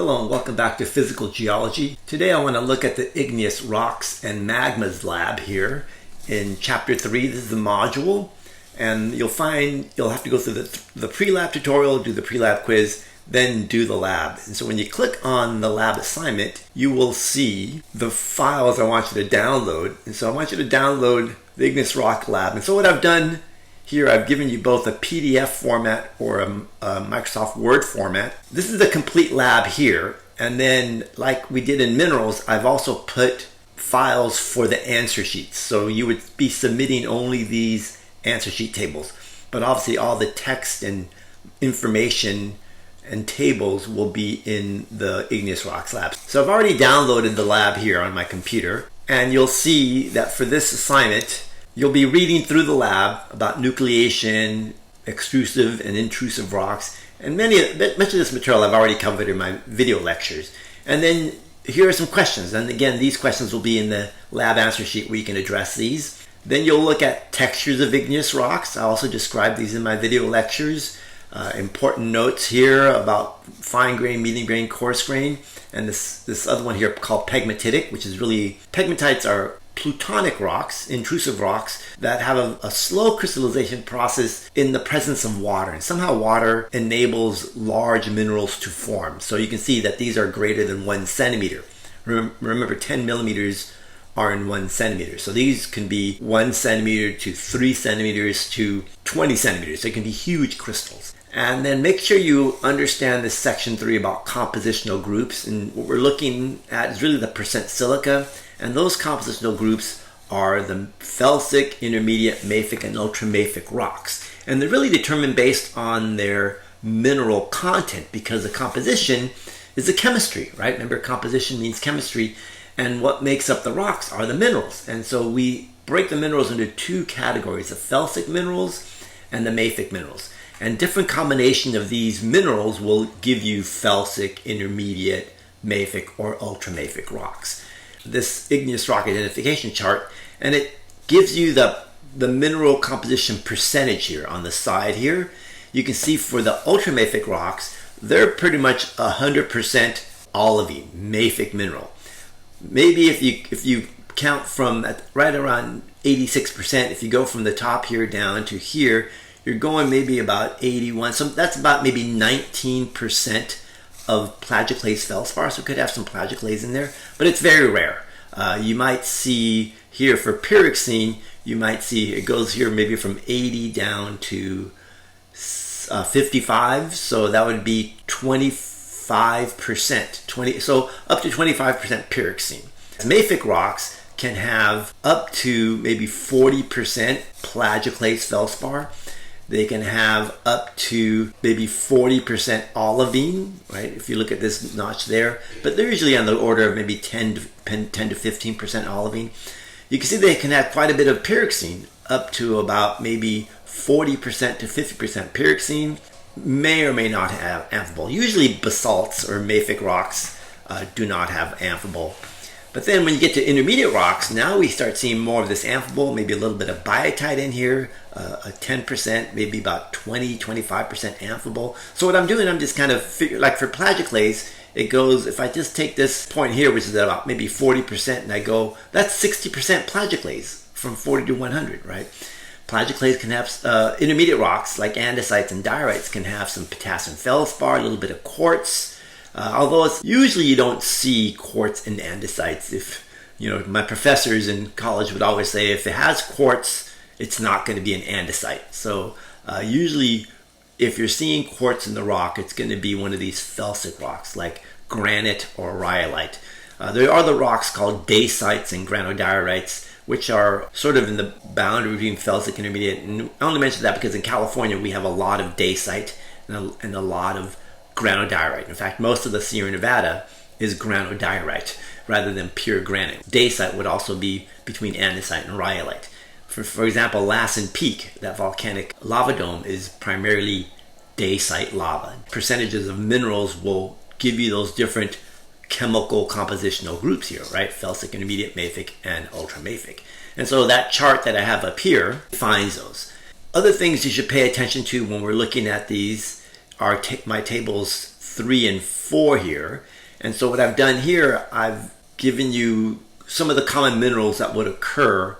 Hello and welcome back to Physical Geology. Today I want to look at the Igneous Rocks and Magmas lab here in Chapter 3. This is the module, and you'll have to go through the pre-lab tutorial, do the pre-lab quiz, then do the lab. And so when you click on the lab assignment, you will see the files I want you to download. And so I want you to download the Igneous Rock lab. And so what I've done here, I've given you both a PDF format or a Microsoft Word format. This is the complete lab here. And then, like we did in minerals, I've also put files for the answer sheets. So you would be submitting only these answer sheet tables. But obviously all the text and information and tables will be in the Igneous Rocks lab. So I've already downloaded the lab here on my computer. And you'll see that for this assignment, you'll be reading through the lab about nucleation, extrusive and intrusive rocks, and much of this material I've already covered in my video lectures. And then here are some questions. And again, these questions will be in the lab answer sheet where you can address these. Then you'll look at textures of igneous rocks. I also describe these in my video lectures. Important notes here about fine grain, medium grain, coarse grain. And this other one here called pegmatitic, which is really, pegmatites are plutonic rocks, intrusive rocks, that have a slow crystallization process in the presence of water. And somehow water enables large minerals to form. So you can see that these are greater than 1 centimeter. Remember, 10 millimeters are in 1 centimeter. So these can be 1 centimeter to 3 centimeters to 20 centimeters. They can be huge crystals. And then make sure you understand this section 3 about compositional groups. And what we're looking at is really the percent silica. And those compositional groups are the felsic, intermediate, mafic, and ultramafic rocks. And they're really determined based on their mineral content, because the composition is the chemistry, right? Remember, composition means chemistry. And what makes up the rocks are the minerals. And so we break the minerals into 2 categories, the felsic minerals and the mafic minerals. And different combination of these minerals will give you felsic, intermediate, mafic, or ultramafic rocks. This igneous rock identification chart, and it gives you the mineral composition percentage here on the side here. You can see for the ultramafic rocks, they're pretty much 100% olivine, mafic mineral. Maybe if you count from right around 86%, if you go from the top here down to here, you're going maybe about 81. So that's about maybe 19% of plagioclase feldspar. So we could have some plagioclase in there, but it's very rare. You might see here for pyroxene, you might see it goes here maybe from 80 down to 55. So that would be 25%, so up to 25% pyroxene. Mafic rocks can have up to maybe 40% plagioclase feldspar. They can have up to maybe 40% olivine, right? If you look at this notch there, but they're usually on the order of maybe 10 to 15% olivine. You can see they can have quite a bit of pyroxene, up to about maybe 40% to 50% pyroxene. May or may not have amphibole. Usually basalts or mafic rocks do not have amphibole. But then when you get to intermediate rocks, now we start seeing more of this amphibole, maybe a little bit of biotite in here, a 10%, maybe about 20-25% amphibole. So what I'm doing, I'm just kind of like for plagioclase, it goes, if I just take this point here, which is at about maybe 40%, and I go, that's 60% plagioclase from 40 to 100, right? Plagioclase can have, intermediate rocks like andesites and diorites can have some potassium feldspar, a little bit of quartz. Although it's usually you don't see quartz in andesites. If my professors in college would always say if it has quartz, it's not going to be an andesite. So usually if you're seeing quartz in the rock, it's going to be one of these felsic rocks like granite or rhyolite. There are the rocks called dacites and granodiorites, which are sort of in the boundary between felsic and intermediate. And I only mention that because in California we have a lot of dacite and a lot of granodiorite. In fact, most of the Sierra Nevada is granodiorite rather than pure granite. Dacite would also be between andesite and rhyolite. For example, Lassen Peak, that volcanic lava dome, is primarily dacite lava. Percentages of minerals will give you those different chemical compositional groups here, right? Felsic, intermediate, mafic, and ultramafic. And so that chart that I have up here defines those. Other things you should pay attention to when we're looking at these are my tables 3 and 4 here. And so what I've done here, I've given you some of the common minerals that would occur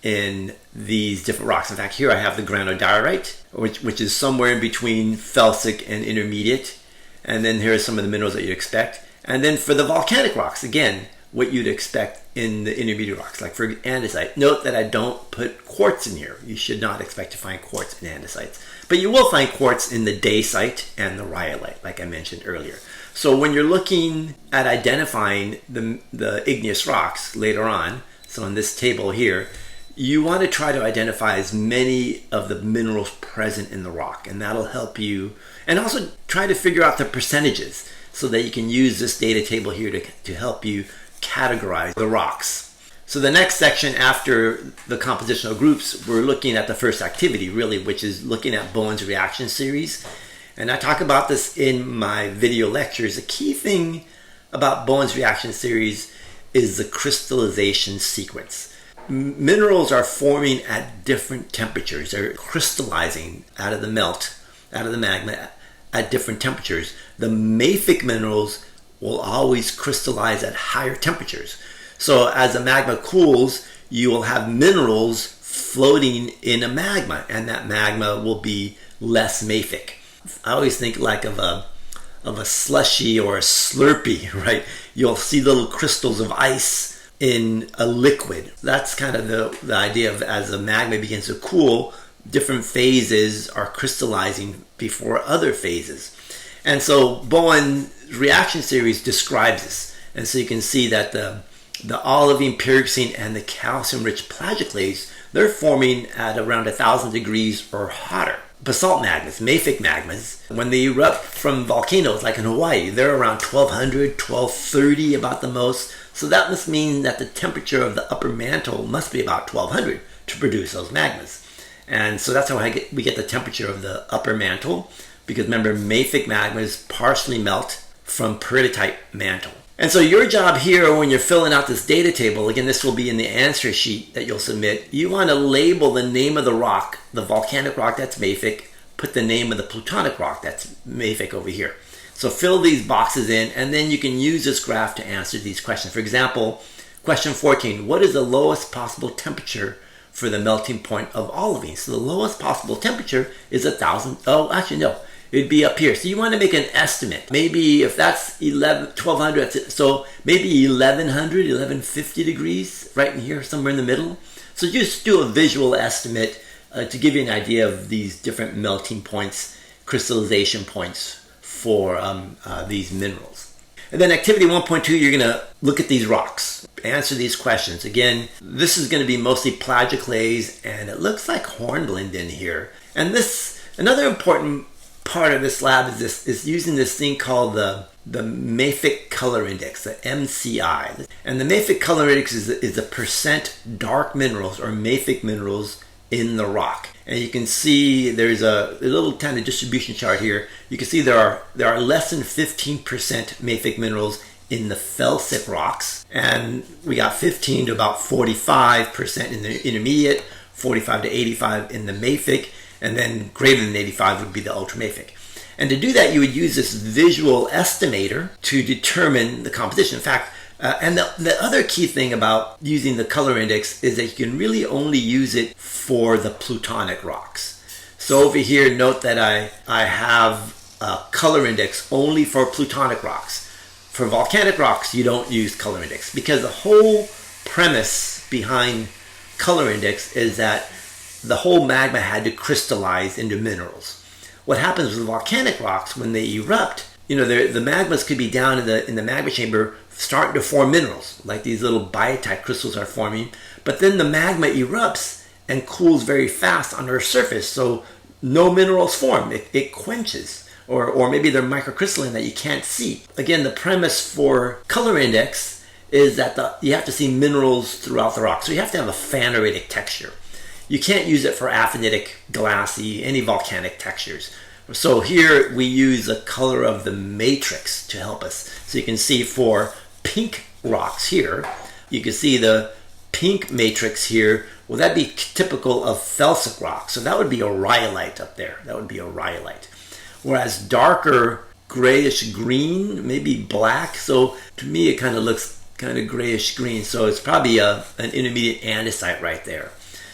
in these different rocks. In fact, here I have the granodiorite, which is somewhere in between felsic and intermediate. And then here are some of the minerals that you'd expect. And then for the volcanic rocks, again, what you'd expect in the intermediate rocks, like for andesite. Note that I don't put quartz in here. You should not expect to find quartz in andesites. But you will find quartz in the dacite and the rhyolite, like I mentioned earlier. So when you're looking at identifying the igneous rocks later on, so in this table here, you want to try to identify as many of the minerals present in the rock, and that'll help you. And also try to figure out the percentages so that you can use this data table here to help you categorize the rocks. So the next section after the compositional groups, we're looking at the first activity really, which is looking at Bowen's reaction series. And I talk about this in my video lectures. The key thing about Bowen's reaction series is the crystallization sequence. Minerals are forming at different temperatures. They're crystallizing out of the magma at different temperatures. The mafic minerals will always crystallize at higher temperatures. So as the magma cools, you will have minerals floating in a magma, and that magma will be less mafic. I always think like of a slushy or a Slurpee, right? You'll see little crystals of ice in a liquid. That's kind of the idea of as the magma begins to cool, different phases are crystallizing before other phases. And so Bowen's reaction series describes this. And so you can see that the olivine, pyroxene, and the calcium-rich plagioclase, they're forming at around 1,000 degrees or hotter. Basalt magmas, mafic magmas, when they erupt from volcanoes like in Hawaii, they're around 1,200, 1,230 about the most. So that must mean that the temperature of the upper mantle must be about 1,200 to produce those magmas. And so that's how we get the temperature of the upper mantle, because remember, mafic magmas partially melt from peridotite mantle. And so your job here when you're filling out this data table, again, this will be in the answer sheet that you'll submit, you want to label the name of the rock, the volcanic rock that's mafic, put the name of the plutonic rock that's mafic over here. So fill these boxes in, and then you can use this graph to answer these questions. For example, question 14, what is the lowest possible temperature for the melting point of olivine? So the lowest possible temperature is 1,000, oh, actually no, it'd be up here. So you want to make an estimate. Maybe if that's 1,200, so maybe 1,100, 1,150 degrees, right in here, somewhere in the middle. So just do a visual estimate to give you an idea of these different melting points, crystallization points for these minerals. And then activity 1.2, you're going to look at these rocks, answer these questions. Again, this is going to be mostly plagioclase, and it looks like hornblende in here. And this, another important part of this lab is using this thing called the mafic color index, the MCI. And the mafic color index is the percent dark minerals or mafic minerals in the rock. And you can see there's a little kind of distribution chart here. You can see there are less than 15% mafic minerals in the felsic rocks, and we got 15 to about 45% in the intermediate, 45 to 85 in the mafic, and then greater than 85 would be the ultramafic. And to do that, you would use this visual estimator to determine the composition. In fact, and the other key thing about using the color index is that you can really only use it for the plutonic rocks. So over here, note that I have a color index only for plutonic rocks. For volcanic rocks, you don't use color index, because the whole premise behind color index is that the whole magma had to crystallize into minerals. What happens with volcanic rocks when they erupt, the magmas could be down in the magma chamber starting to form minerals, like these little biotite crystals are forming, but then the magma erupts and cools very fast on their surface, so no minerals form. It quenches, or maybe they're microcrystalline that you can't see. Again, the premise for color index is that you have to see minerals throughout the rock, so you have to have a phaneritic texture. You can't use it for aphanitic, glassy, any volcanic textures. So here we use the color of the matrix to help us. So you can see for pink rocks here, you can see the pink matrix here. Well, that'd be typical of felsic rock. So that would be a rhyolite up there. That would be a rhyolite. Whereas darker grayish green, maybe black. So to me, it kind of looks kind of grayish green. So it's probably an intermediate andesite right there.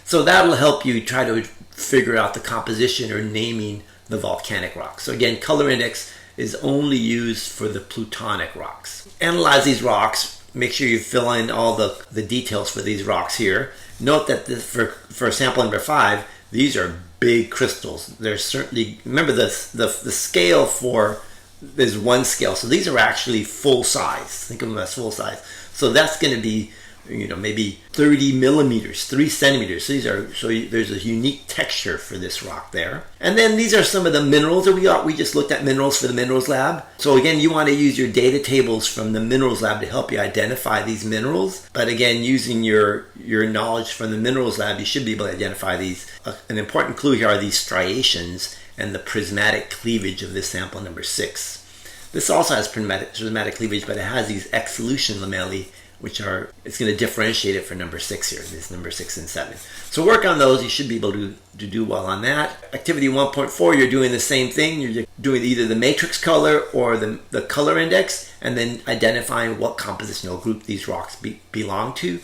So that'll help you try to figure out the composition or naming the volcanic rocks. So again, color index is only used for the plutonic rocks. Analyze these rocks. Make sure you fill in all the details for these rocks here. Note that for sample number 5, these are big crystals. They're certainly, remember the scale for, there's one scale. So these are actually full size. Think of them as full size. So that's going to be, maybe 30 millimeters, 3 centimeters. So there's a unique texture for this rock there. And then these are some of the minerals that we just looked at minerals for the minerals lab. So again, you want to use your data tables from the minerals lab to help you identify these minerals. But again, using your knowledge from the minerals lab, you should be able to identify these. An important clue here are these striations and the prismatic cleavage of this sample number 6. This also has prismatic cleavage, but it has these exsolution lamellae, which it's going to differentiate it for number 6 here, this number 6 and 7. So work on those. You should be able to do well on that. Activity 1.4, you're doing the same thing. You're doing either the matrix color or the color index, and then identifying what compositional group these rocks belong to.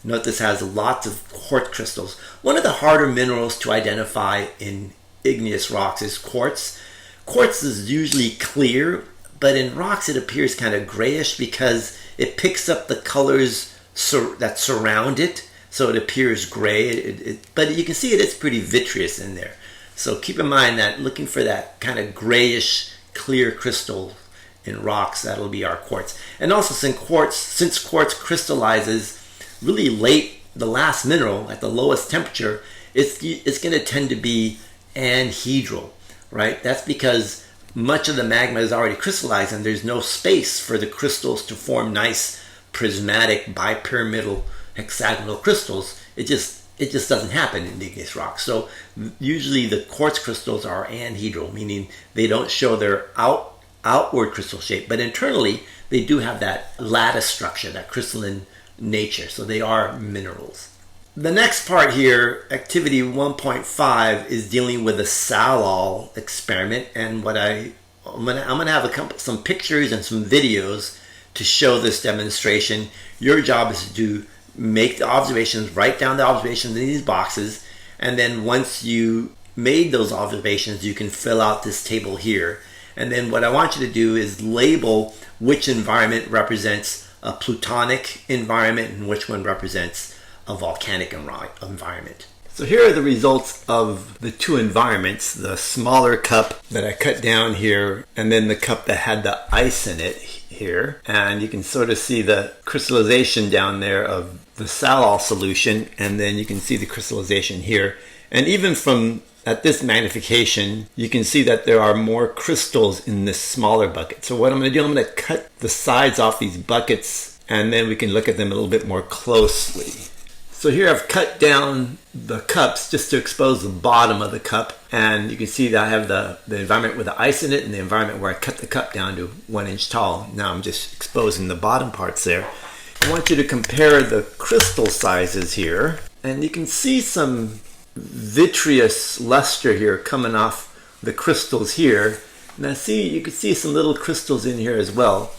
Note this has lots of quartz crystals. One of the harder minerals to identify in igneous rocks is quartz. Quartz is usually clear, but in rocks it appears kind of grayish because it picks up the colors that surround it, so it appears gray. But you can see it's pretty vitreous in there. So keep in mind that looking for that kind of grayish, clear crystal in rocks, that'll be our quartz. And also since quartz crystallizes really late, the last mineral at the lowest temperature, it's going to tend to be anhedral, right? That's because much of the magma is already crystallized and there's no space for the crystals to form nice prismatic bipyramidal hexagonal crystals. It just doesn't happen in igneous rocks. So usually the quartz crystals are anhedral, meaning they don't show their outward crystal shape, but internally they do have that lattice structure, that crystalline nature. So they are minerals. The next part here, activity 1.5, is dealing with the Salal experiment, and I'm gonna have some pictures and some videos to show this demonstration. Your job is to make the observations, write down the observations in these boxes, and then once you made those observations, you can fill out this table here. And then what I want you to do is label which environment represents a plutonic environment and which one represents a volcanic environment. So here are the results of the two environments, the smaller cup that I cut down here, and then the cup that had the ice in it here. And you can sort of see the crystallization down there of the Salal solution, and then you can see the crystallization here. And even from at this magnification, you can see that there are more crystals in this smaller bucket. So what I'm going to do, I'm going to cut the sides off these buckets, and then we can look at them a little bit more closely. So here I've cut down the cups just to expose the bottom of the cup, and you can see that I have the environment with the ice in it and the environment where I cut the cup down to 1 inch tall. Now I'm just exposing the bottom parts there. I want you to compare the crystal sizes here, and you can see some vitreous luster here coming off the crystals here. Now you can see some little crystals in here as well.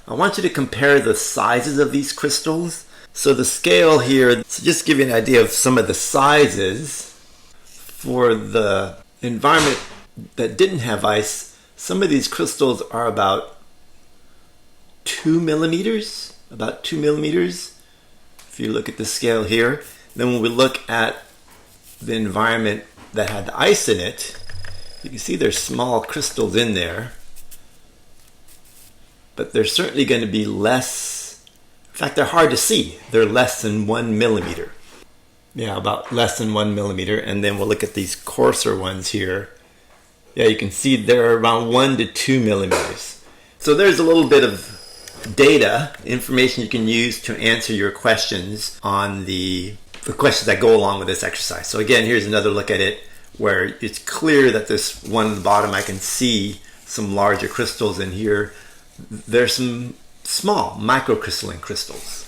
I want you to compare the sizes of these crystals. So the scale here, so just to give you an idea of some of the sizes for the environment that didn't have ice, some of these crystals are about 2 millimeters, if you look at the scale here. Then when we look at the environment that had the ice in it, you can see there's small crystals in there, but they're certainly going to be less. In fact, they're hard to see. They're less than 1 millimeter. Yeah, about less than 1 millimeter. And then we'll look at these coarser ones here. Yeah, you can see they're around 1 to 2 millimeters. So there's a little bit of data, information you can use to answer your questions on the questions that go along with this exercise. So again, here's another look at it where it's clear that this one at the bottom, I can see some larger crystals in here. There's some small microcrystalline crystals.